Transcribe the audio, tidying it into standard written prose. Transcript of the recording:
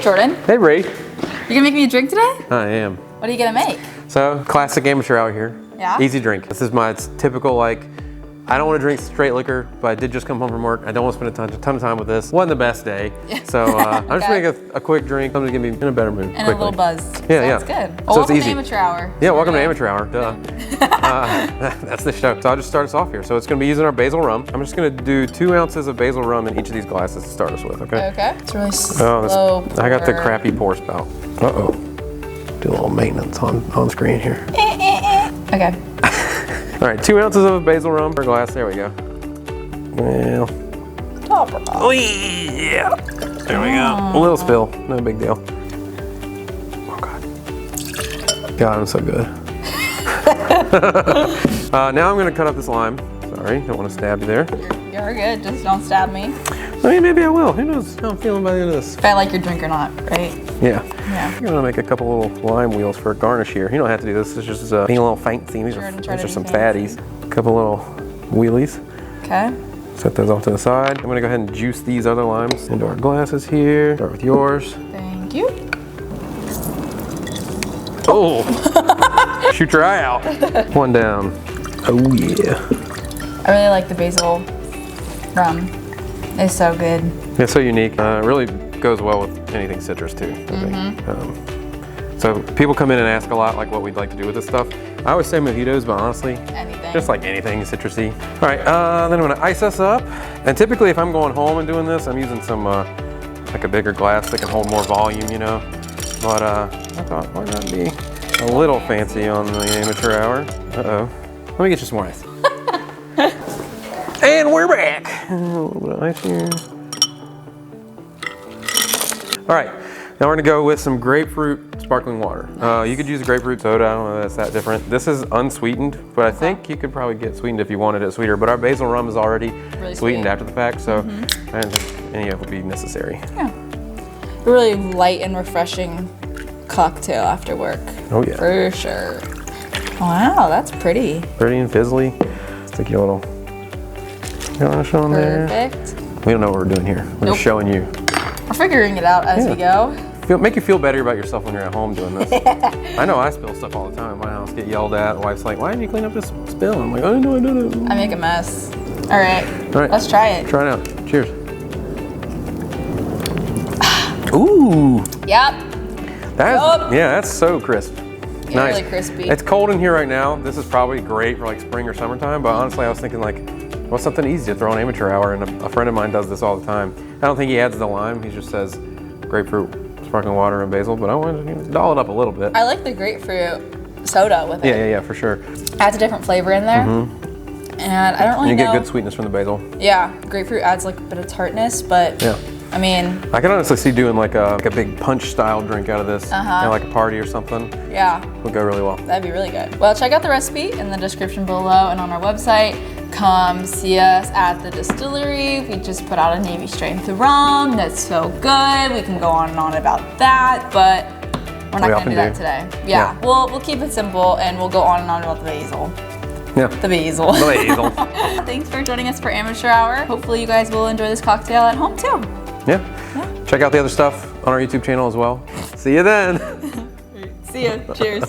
Jordan. Hey, Ray. You gonna make me a drink today? I am. What are you gonna make? So, classic amateur out here. Yeah? Easy drink. This is my typical, like, I don't want to drink straight liquor, but I did just come home from work. I don't want to spend a ton of time with this. Wasn't the best day. Yeah. So I'm just making a quick drink. Something to get me in a better mood. And quickly. a little buzz. Yeah, Sounds yeah. good. So Well, welcome it's easy. to Amateur Hour. Yeah, welcome to Amateur Hour. Duh. That's the show. So I'll just start us off here. So it's going to be using our basil rum. I'm just going to do 2 ounces of basil rum in each of these glasses to start us with, okay? Okay. It's really slow. I got the crappy pour spout. Uh-oh. Do a little maintenance on screen here. Okay. All right, 2 ounces of basil rum per glass. There we go. Well. Top or Oh, yeah. There we go. A little spill. No big deal. Oh, God. God, I'm so good. Now I'm going to cut up this lime. Sorry, don't want to stab you there. You're good. Just don't stab me. I mean, maybe I will. Who knows how I'm feeling by the end of this. If I like your drink or not, right? Yeah. Yeah. I'm going to make a couple little lime wheels for a garnish here. You don't have to do this. It's just being a little fancy. These are some fatties. A couple little wheelies. Okay. Set those off to the side. I'm going to go ahead and juice these other limes into our glasses here. Start with yours. Thank you. Oh! Shoot your eye out. One down. Oh, yeah. I really like the basil rum. It's so good. It's so unique. It really goes well with anything citrus too, I think. So people come in and ask a lot like what we'd like to do with this stuff. I always say mojitos, but honestly, Anything. just like anything citrusy. All right, then I'm gonna ice this up. And typically if I'm going home and doing this, I'm using some, like a bigger glass that can hold more volume, you know. But I thought, why not be a little fancy on the amateur hour? Uh-oh. Let me get you some more ice. And we're back. A little bit of ice here. All right, now we're gonna go with some grapefruit sparkling water. Nice. You could use grapefruit soda, I don't know if that's that different. This is unsweetened, but I think you could probably get sweetened if you wanted it sweeter, but our basil rum is already Really sweetened sweet. after the fact, so I don't think any of it would be necessary. Yeah. A really light and refreshing cocktail after work. Oh yeah. For sure. Wow, that's pretty. Pretty and fizzly. Stick your little garnish on there. Perfect. We don't know what we're doing here. We're just showing you. We're figuring it out as we go. Make you feel better about yourself when you're at home doing this. I know I spill stuff all the time in my house, get yelled at. My wife's like, why didn't you clean up this spill? I'm like, I didn't know I did it. I make a mess. All right, All right. let's try it. Try it out. Cheers. Ooh. Yep. Yeah, that's so crisp. Yeah, Nice. really crispy. It's cold in here right now. This is probably great for like spring or summertime, but honestly I was thinking like, what's something easy to throw on amateur hour? And a friend of mine does this all the time. I don't think he adds the lime. He just says grapefruit, sparkling water, and basil, but I want to doll it up a little bit. I like the grapefruit soda with it. Yeah, for sure. Adds a different flavor in there. And I don't really You know. get good sweetness from the basil. Yeah, grapefruit adds like a bit of tartness, but Yeah. I mean, I can honestly see doing like a big punch style drink out of this, you know, like a party or something. yeah, Would go really well. that'd be really good. Well, check out the recipe in the description below and on our website. Come see us at the distillery. We just put out a Navy strength rum that's so good. We can go on and on about that, but we're not gonna do that today. Yeah, we'll keep it simple and we'll go on and on about the basil. Yeah. The basil. The basil. Thanks for joining us for Amateur Hour. Hopefully you guys will enjoy this cocktail at home too. Yeah. Check out the other stuff on our YouTube channel as well. See you then. See ya. Cheers.